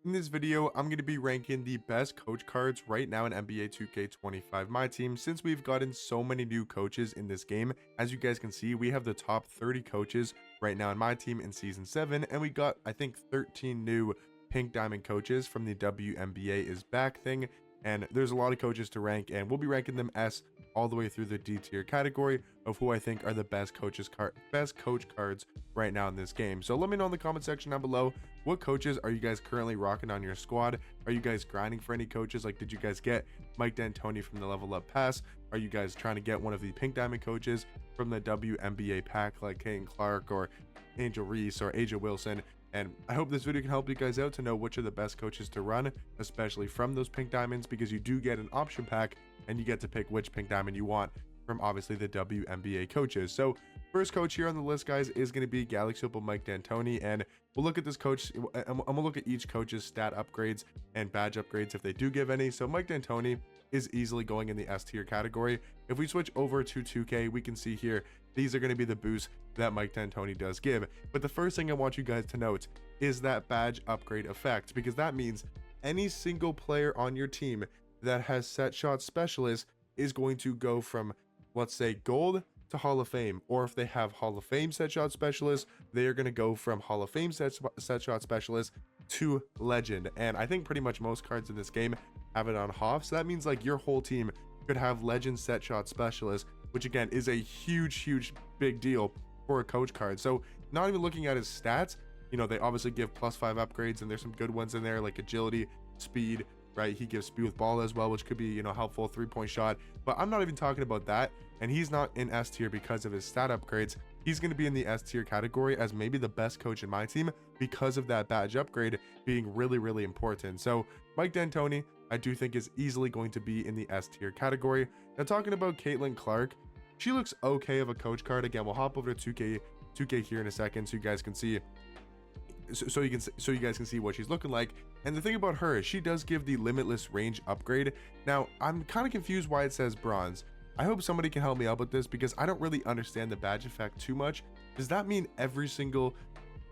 In this video, I'm going to be ranking the best coach cards right now in NBA 2K25 Myteam. Since we've gotten so many new coaches in this game, as you guys can see, we have the top 30 coaches right now in Myteam in Season 7, and we got, I think, 13 new Pink Diamond coaches from the WNBA is back thing, and there's a lot of coaches to rank, and we'll be ranking them S all the way through the D tier category of who I think are the best coach cards right now in this game. So let me know in the comment section down below, what coaches are you guys currently rocking on your squad? Are you guys grinding for any coaches? Like, did you guys get Mike D'Antoni from the Level Up Pass? Are you guys trying to get one of the Pink Diamond coaches from the WNBA pack, like Kane Clark or Angel Reese or Aja Wilson? And I hope this video can help you guys out to know which are the best coaches to run, especially from those Pink Diamonds, because you do get an option pack and you get to pick which Pink Diamond you want from obviously the WNBA coaches. So first coach here on the list, guys, is going to be Galaxy Opal Mike D'Antoni, and we'll look at this coach. I'm gonna look at each coach's stat upgrades and badge upgrades if they do give any. So Mike D'Antoni is easily going in the S tier category. If we switch over to 2K, we can see here these are going to be the boosts that Mike D'Antoni does give. But the first thing I want you guys to note is that badge upgrade effect, because that means any single player on your team that has set shot specialist is going to go from, let's say, gold to Hall of Fame, or if they have Hall of Fame set shot specialist, they are going to go from Hall of Fame set shot specialist to legend. And I think pretty much most cards in this game have it on HOF, so that means like your whole team could have legend set shot specialist, which again is a huge big deal for a coach card. So not even looking at his stats, you know, they obviously give +5 upgrades, and there's some good ones in there like agility, speed, right? He gives speed with ball as well, which could be, you know, helpful, 3-point shot. But I'm not even talking about that, and he's not in S tier because of his stat upgrades. He's going to be in the S tier category as maybe the best coach in my team because of that badge upgrade being really important. So Mike D'Antoni, I do think, is easily going to be in the S tier category. Now talking about Caitlin Clark, she looks okay of a coach card. Again, we'll hop over to 2K here in a second so you guys can see so you guys can see what she's looking like. And the thing about her is she does give the limitless range upgrade. Now I'm kind of confused why it says bronze. I hope somebody can help me out with this, because I don't really understand the badge effect too much. Does that mean every single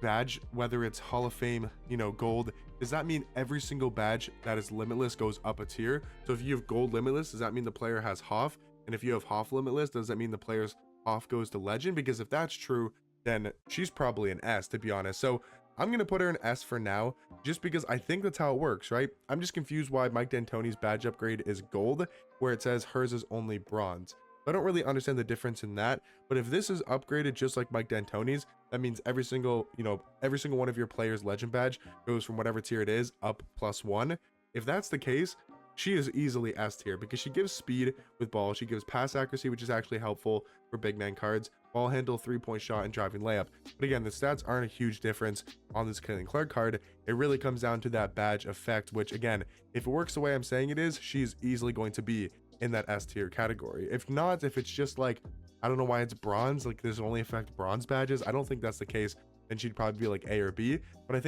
badge, whether it's Hall of Fame, you know, gold, does that mean every single badge that is limitless goes up a tier? So if you have gold limitless, does that mean the player has HOF? And if you have HOF limitless, does that mean the player's HOF goes to legend? Because if that's true, then she's probably an S, to be honest. So I'm going to put her in S for now, just because I think that's how it works, right? I'm just confused why Mike D'Antoni's badge upgrade is gold, where it says hers is only bronze. I don't really understand the difference in that, but if this is upgraded just like Mike D'Antoni's, that means every single one of your players' legend badge goes from whatever tier it is up +1. If that's the case, she is easily S tier, because she gives speed with ball, she gives pass accuracy, which is actually helpful for big man cards, ball handle, 3-point shot, and driving layup. But again, the stats aren't a huge difference on this Caitlin Clark card. It really comes down to that badge effect, which again, if it works the way I'm saying it is, she's easily going to be in that S tier category. If not, if it's just like, I don't know why it's bronze, like this only affect bronze badges, I don't think that's the case, then she'd probably be like A or B. But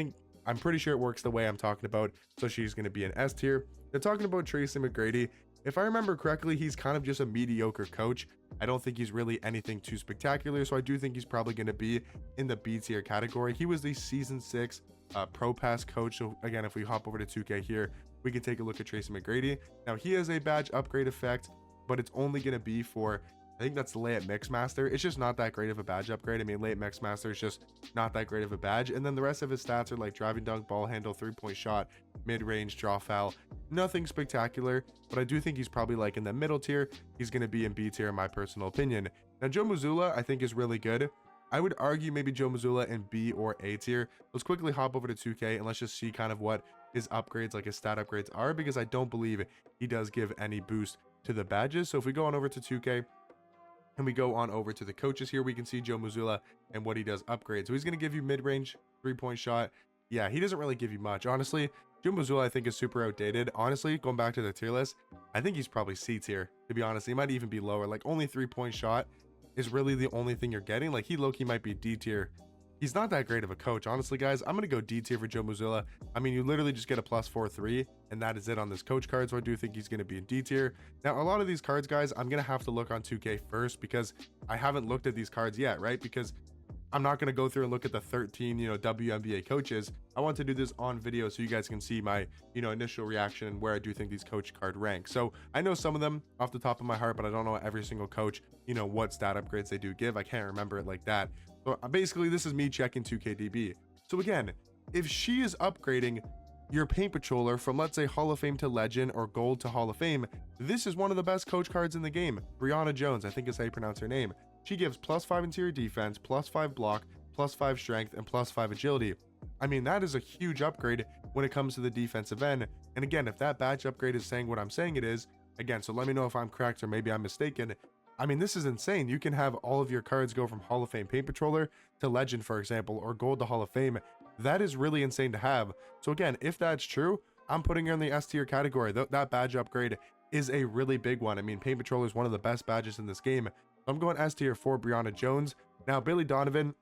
I'm pretty sure it works the way I'm talking about, so she's going to be an S tier. They're talking about Tracy McGrady. If I remember correctly, he's kind of just a mediocre coach. I don't think he's really anything too spectacular, so I do think he's probably going to be in the B tier category. He was the Season 6 Pro Pass coach. So again, if we hop over to 2K here, we can take a look at Tracy McGrady. Now he has a badge upgrade effect, but it's only going to be for, I think that's the Layup Mixmaster. It's just not that great of a badge upgrade. I mean, Layup Mixmaster is just not that great of a badge. And then the rest of his stats are like driving dunk, ball handle, 3-point shot, mid-range, draw foul. Nothing spectacular, but I do think he's probably like in the middle tier. He's going to be in B tier in my personal opinion. Now Joe Mazzulla I think is really good. I would argue maybe Joe Mazzulla in B or A tier. Let's quickly hop over to 2K and let's just see kind of what his upgrades, like his stat upgrades are, because I don't believe he does give any boost to the badges. So if we go on over to 2K and we go on over to the coaches here, we can see Joe Mazzulla and what he does upgrade. So he's going to give you mid-range, 3-point shot. Yeah, he doesn't really give you much. Honestly, Joe Mazzulla I think is super outdated. Honestly, going back to the tier list, I think he's probably C tier, to be honest. He might even be lower. Like only 3-point shot is really the only thing you're getting. Like he low-key might be D tier. He's not that great of a coach, honestly, guys. I'm going to go D tier for Joe Mazzulla. I mean, you literally just get a +4/3, and that is it on this coach card, so I do think he's going to be in D tier. Now, a lot of these cards, guys, I'm going to have to look on 2K first, because I haven't looked at these cards yet, right? Because I'm not going to go through and look at the 13, WNBA coaches. I want to do this on video so you guys can see my, initial reaction and where I do think these coach card rank. So I know some of them off the top of my heart, but I don't know every single coach, what stat upgrades they do give. I can't remember it like that. So basically, this is me checking 2KDB. So again, if she is upgrading your paint patroller from, let's say, Hall of Fame to Legend or Gold to Hall of Fame, this is one of the best coach cards in the game. Brianna Jones, I think is how you pronounce her name. She gives +5 interior defense, +5 block, +5 strength, and +5 agility. I mean, that is a huge upgrade when it comes to the defensive end. And again, if that badge upgrade is saying what I'm saying it is, again, so let me know if I'm correct or maybe I'm mistaken. I mean, this is insane. You can have all of your cards go from Hall of Fame Paint Patroller to Legend, for example, or Gold to Hall of Fame. That is really insane to have. So again, if that's true, I'm putting her in the S tier category. That badge upgrade is a really big one. I mean, Paint Patroller is one of the best badges in this game. I'm going S tier for Brianna Jones. Now, Billy Donovan,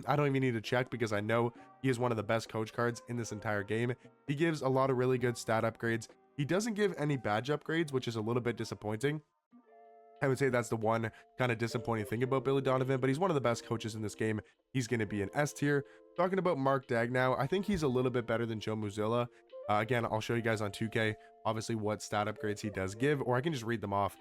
I don't even need to check because I know he is one of the best coach cards in this entire game. He gives a lot of really good stat upgrades. He doesn't give any badge upgrades, which is a little bit disappointing. I would say that's the one kind of disappointing thing about Billy Donovan, but he's one of the best coaches in this game. He's going to be an S tier. Talking about Mark Daigneault, I think he's a little bit better than Joe Mazzulla. Again, I'll show you guys on 2K, obviously, what stat upgrades he does give, or I can just read them off.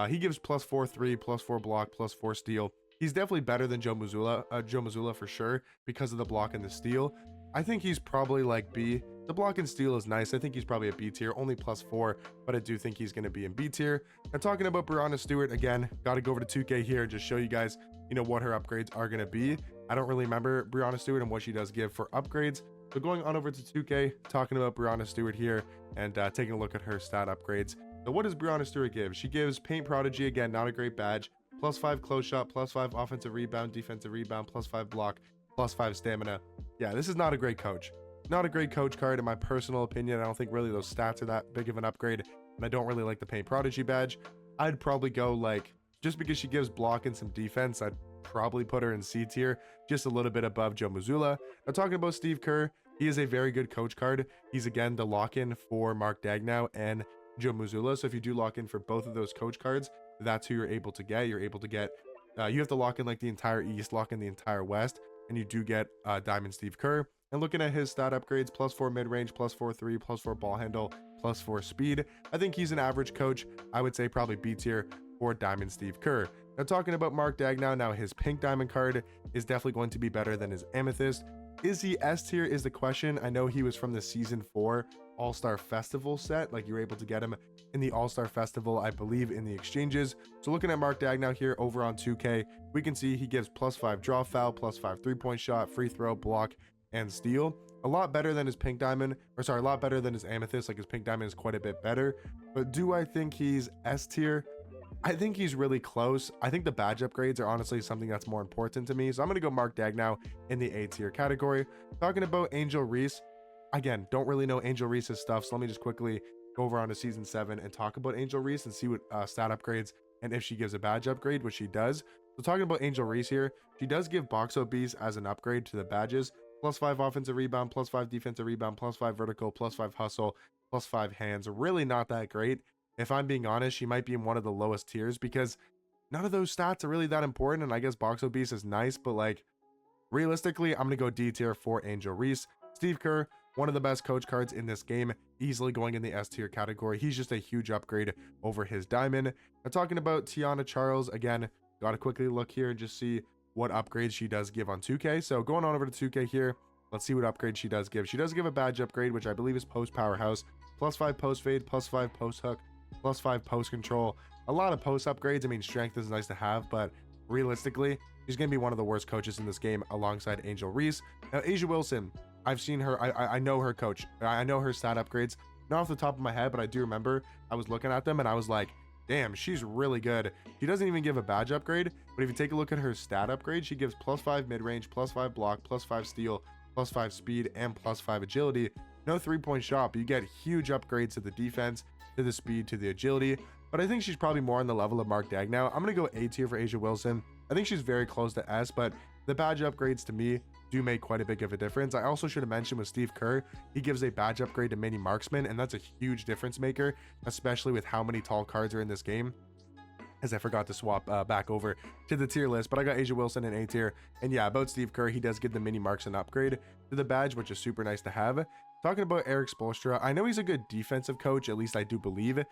He gives +4 3, +4 block, +4 steal. He's definitely better than Joe Mazzulla for sure because of the block and the steal. I think he's probably like B. The block and steal is nice. I think he's probably a B tier, only +4, but I do think he's going to be in B tier. And talking about Brianna Stewart, again, got to go over to 2K here and just show you guys, what her upgrades are going to be. I don't really remember Brianna Stewart and what she does give for upgrades. So going on over to 2K, talking about Brianna Stewart here and taking a look at her stat upgrades. So what does Brianna Stewart give? She gives Paint Prodigy, again, not a great badge, +5 close shot, +5 offensive rebound, defensive rebound, +5 block, +5 stamina. Yeah, this is not a great coach. Not a great coach card in my personal opinion. I don't think really those stats are that big of an upgrade, and I don't really like the Paint Prodigy badge. I'd probably go like, just because she gives block and some defense, I'd probably put her in C tier, just a little bit above Joe Mazzulla. Now talking about Steve Kerr, he is a very good coach card. He's again the lock-in for Mark Daigneault and Joe Mazzulla. So if you do lock in for both of those coach cards, that's who you're able to get. You're able to get, you have to lock in like the entire East, lock in the entire West, and you do get Diamond Steve Kerr. And looking at his stat upgrades, +4 mid-range, +4 3, +4 ball handle, +4 speed. I think he's an average coach. I would say probably B tier for Diamond Steve Kerr. Now talking about Mark Daigneault, now his pink diamond card is definitely going to be better than his amethyst. Is he S tier is the question. I know he was from the season 4 All-Star Festival set. Like you were able to get him in the All-Star Festival, I believe, in the exchanges. So looking at Mark Daigneault here over on 2K, we can see he gives +5 draw foul, +5 3-point shot, free throw, block, and steal. A lot better than his pink diamond, or sorry, a lot better than his amethyst. Like his pink diamond is quite a bit better. But do I think he's S tier? I think he's really close. I think the badge upgrades are honestly something that's more important to me. So I'm going to go Mark Daigneault in the A tier category. Talking about Angel Reese, again, don't really know Angel Reese's stuff. So let me just quickly go over on to season 7 and talk about Angel Reese and see what stat upgrades and if she gives a badge upgrade, which she does. So talking about Angel Reese here, she does give box OBs as an upgrade to the badges. +5 offensive rebound, +5 defensive rebound, +5 vertical, +5 hustle, +5 hands. Really not that great. If I'm being honest, she might be in one of the lowest tiers because none of those stats are really that important. And I guess box obese is nice, but like realistically, I'm going to go D tier for Angel Reese. Steve Kerr, one of the best coach cards in this game, easily going in the S tier category. He's just a huge upgrade over his diamond. Now talking about Tiana Charles, again, got to quickly look here and just see what upgrades she does give on 2K. So going on over to 2K here, let's see what upgrade she does give. She does give a badge upgrade, which I believe is post powerhouse, +5 post fade, +5 post hook, +5 post control. A lot of post upgrades. I mean, strength is nice to have, but realistically, she's going to be one of the worst coaches in this game alongside Angel Reese. Now, Asia Wilson, I've seen her. I know her coach. I know her stat upgrades. Not off the top of my head, but I do remember I was looking at them and I was like, damn, she's really good. She doesn't even give a badge upgrade, but if you take a look at her stat upgrade, she gives +5 mid-range, +5 block, +5 steal, +5 speed, and +5 agility. No 3-point shot, but you get huge upgrades to the defense, to the speed, to the agility. But I think she's probably more on the level of Mark Daigneault. I'm going to go A tier for Asia Wilson. I think she's very close to S, but the badge upgrades to me do make quite a big of a difference. I also should have mentioned with Steve Kerr, he gives a badge upgrade to mini marksman, and that's a huge difference maker, especially with how many tall cards are in this game. as I forgot to swap back over to the tier list. But I got Asia Wilson in A tier. And yeah, about Steve Kerr, he does give the mini marks an upgrade to the badge, which is super nice to have. Talking about Eric Spoelstra, I know he's a good defensive coach, at least I do believe.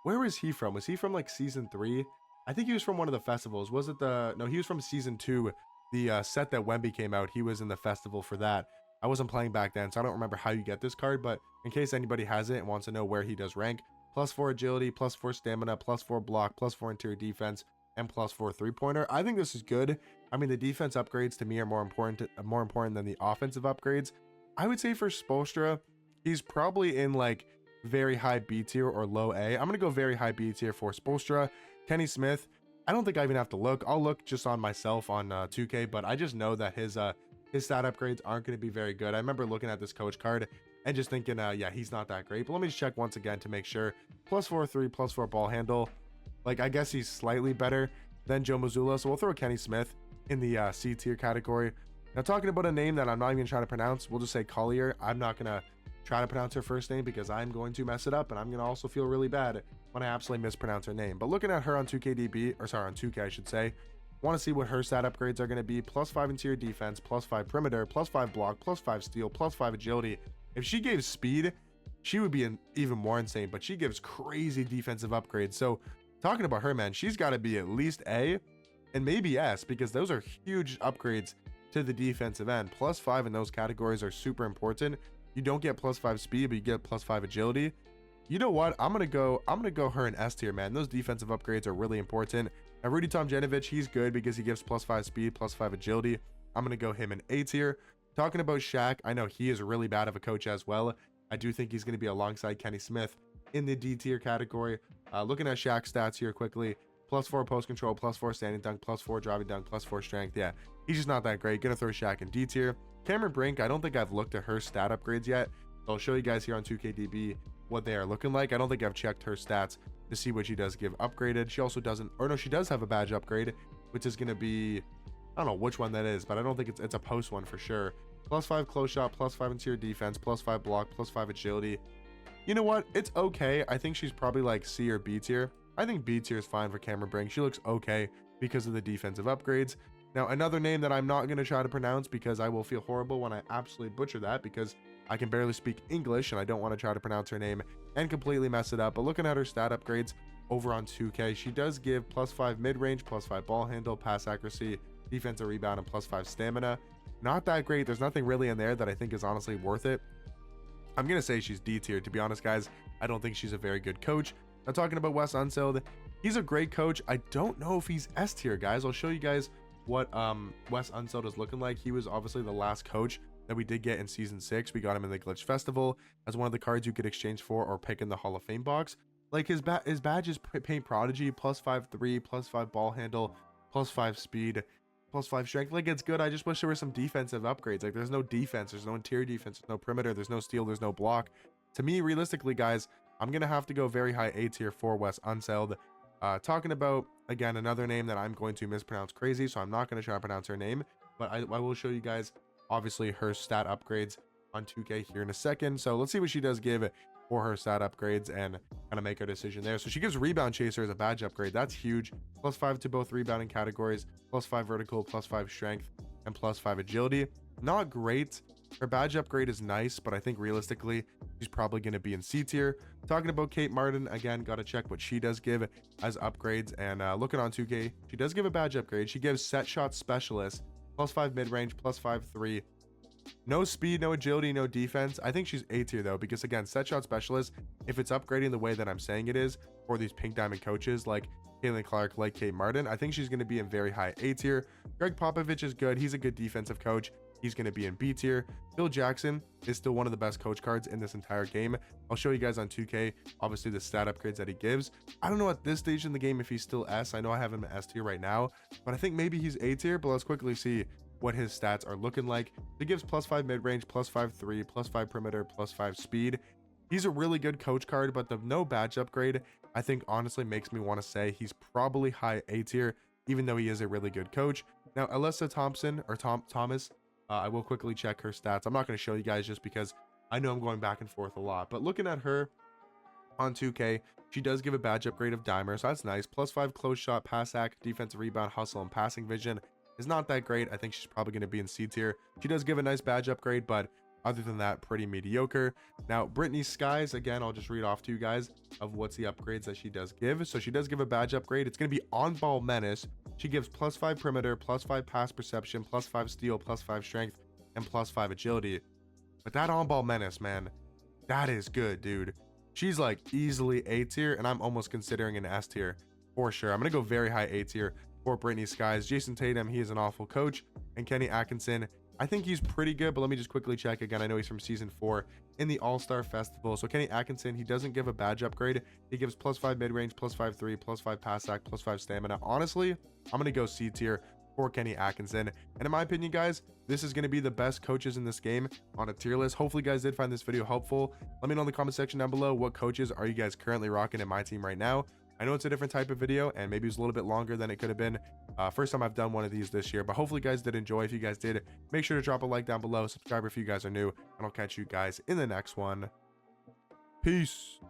Where is he from? Was he from like season 3? I think he was from one of the festivals. Was it the... No, he was from season 2. The set that Wemby came out, he was in the festival for that. I wasn't playing back then, so I don't remember how you get this card, but in case anybody has it and wants to know where he does rank, +4 agility, +4 stamina, +4 block, +4 interior defense, and +4 3-pointer. I think this is good. I mean, the defense upgrades to me are more important than the offensive upgrades. I would say for Spoelstra, he's probably in like very high B tier or low A. I'm gonna go very high B tier for Spoelstra. Kenny Smith, I don't think I even have to look. I'll look just on myself on 2K, but I just know that his stat upgrades aren't going to be very good. I remember looking at this coach card and just thinking, yeah, he's not that great. But let me just check once again to make sure. +4 3, +4 ball handle. Like, I guess he's slightly better than Joe Mazzulla. So we'll throw Kenny Smith in the C tier category. Now, talking about a name that I'm not even trying to pronounce, we'll just say Collier. I'm not going to try to pronounce her first name because I'm going to mess it up, and I'm going to also feel really bad when I absolutely mispronounce her name. But looking at her on 2KDB, or sorry, on 2K, I should say, want to see what her stat upgrades are going to be. +5 interior defense, +5 perimeter, +5 block, +5 steal, +5 agility. If she gave speed, she would be even more insane, but she gives crazy defensive upgrades. So talking about her, man, she's got to be at least A and maybe S, because those are huge upgrades to the defensive end. +5 in those categories are super important. You don't get +5 speed, but you get +5 agility. You know what? I'm gonna go her in S tier, man. Those defensive upgrades are really important. Now, Rudy Tomjanovich, he's good because he gives +5 speed, +5 agility. I'm gonna go him in A tier. Talking about Shaq, I know he is really bad of a coach as well. I do think he's gonna be alongside Kenny Smith in the D tier category. Looking at Shaq's stats here quickly: +4 post control, +4 standing dunk, +4 driving dunk, +4 strength. Yeah, he's just not that great. Gonna throw Shaq in D tier. Cameron Brink, I don't think I've looked at her stat upgrades yet. So I'll show you guys here on 2KDB what they are looking like. I don't think I've checked her stats to see what she does give upgraded. She also doesn't, or no, she does have a badge upgrade, which is going to be, I don't know which one that is, but I don't think it's a post one for sure. +5 close shot, +5 interior defense, +5 block, +5 agility. You know what? It's okay. I think she's probably like C or B tier. I think B tier is fine for Cameron Brink. She looks okay because of the defensive upgrades. Now, another name that I'm not going to try to pronounce because I will feel horrible when I absolutely butcher that, because I can barely speak English and I don't want to try to pronounce her name and completely mess it up. But looking at her stat upgrades over on 2K, she does give +5 mid-range, +5 ball handle, pass accuracy, defensive rebound, and +5 stamina. Not that great. There's nothing really in there that I think is honestly worth it. I'm going to say she's D tier. To be honest, guys, I don't think she's a very good coach. Now, talking about Wes Unseld, he's a great coach. I don't know if he's S tier, guys. I'll show you guys what Wes Unseld is looking like. He was obviously the last coach that we did get in season 6. We got him in the Glitch Festival as one of the cards you could exchange for or pick in the Hall of Fame box. Like, his badge is Paint Prodigy, +5 3, +5 ball handle, +5 speed, +5 strength. Like, it's good. I just wish there were some defensive upgrades. Like, there's no defense, there's no interior defense, there's no perimeter, there's no steal, there's no block. To me, realistically, guys, I'm gonna have to go very high A tier for Wes Unseld. Talking about, again, another name that I'm going to mispronounce crazy, so I'm not going to try to pronounce her name, but I will show you guys, obviously, her stat upgrades on 2K here in a second. So let's see what she does give for her stat upgrades and kind of make her decision there. So she gives Rebound Chaser as a badge upgrade. That's huge. +5 to both rebounding categories, +5 vertical, +5 strength, and +5 agility. Not great. Her badge upgrade is nice, but I think realistically, she's probably going to be in C tier. Talking about Kate Martin, again, got to check what she does give as upgrades. And looking on 2K, she does give a badge upgrade. She gives Set Shot Specialist, +5 mid-range, +5 3. No speed, no agility, no defense. I think she's A tier, though, because, again, Set Shot Specialist, if it's upgrading the way that I'm saying it is for these Pink Diamond coaches like Caitlin Clark, like Kate Martin, I think she's going to be in very high A tier. Greg Popovich is good. He's a good defensive coach. He's going to be in B tier. Phil Jackson is still one of the best coach cards in this entire game. I'll show you guys on 2K, obviously, the stat upgrades that he gives. I don't know at this stage in the game if he's still S. I know I have him S tier right now, but I think maybe he's A tier, but let's quickly see what his stats are looking like. He gives +5 mid-range, +5 3, +5 perimeter, +5 speed. He's a really good coach card, but the no badge upgrade, I think, honestly makes me want to say he's probably high A tier, even though he is a really good coach. Now, Alyssa Thompson, or Thomas, I will quickly check her stats. I'm not going to show you guys just because I know I'm going back and forth a lot. But looking at her, On 2K, she does give a badge upgrade of Dimer, so that's nice. +5 close shot, pass hack, defensive rebound, hustle, and passing vision is not that great. I think she's probably going to be in C tier. She does give a nice badge upgrade, but other than that, pretty mediocre. Now, Brittany Skies, again, I'll just read off to you guys of what's the upgrades that she does give. So she does give a badge upgrade. It's going to be on ball menace. She gives +5 perimeter, +5 pass perception, +5 steal, +5 strength, and +5 agility. But that on ball menace, man, that is good, dude. She's like easily A tier, and I'm almost considering an S tier for sure. I'm going to go very high A tier for Brittany Skies. Jason Tatum, he is an awful coach. And Kenny Atkinson, I think he's pretty good, but let me just quickly check again. I know he's from season 4 in the All-Star Festival. So Kenny Atkinson, he doesn't give a badge upgrade. He gives +5 mid-range, +5 3, +5 pass sack, +5 stamina. Honestly, I'm going to go C tier for Kenny Atkinson. And in my opinion, guys, this is going to be the best coaches in this game on a tier list. Hopefully you guys did find this video helpful. Let me know in the comment section down below, what coaches are you guys currently rocking in my team right now. I know it's a different type of video, and maybe it's a little bit longer than it could have been. First time I've done one of these this year, but hopefully you guys did enjoy. If you guys did, make sure to drop a like down below, subscribe if you guys are new, and I'll catch you guys in the next one. Peace.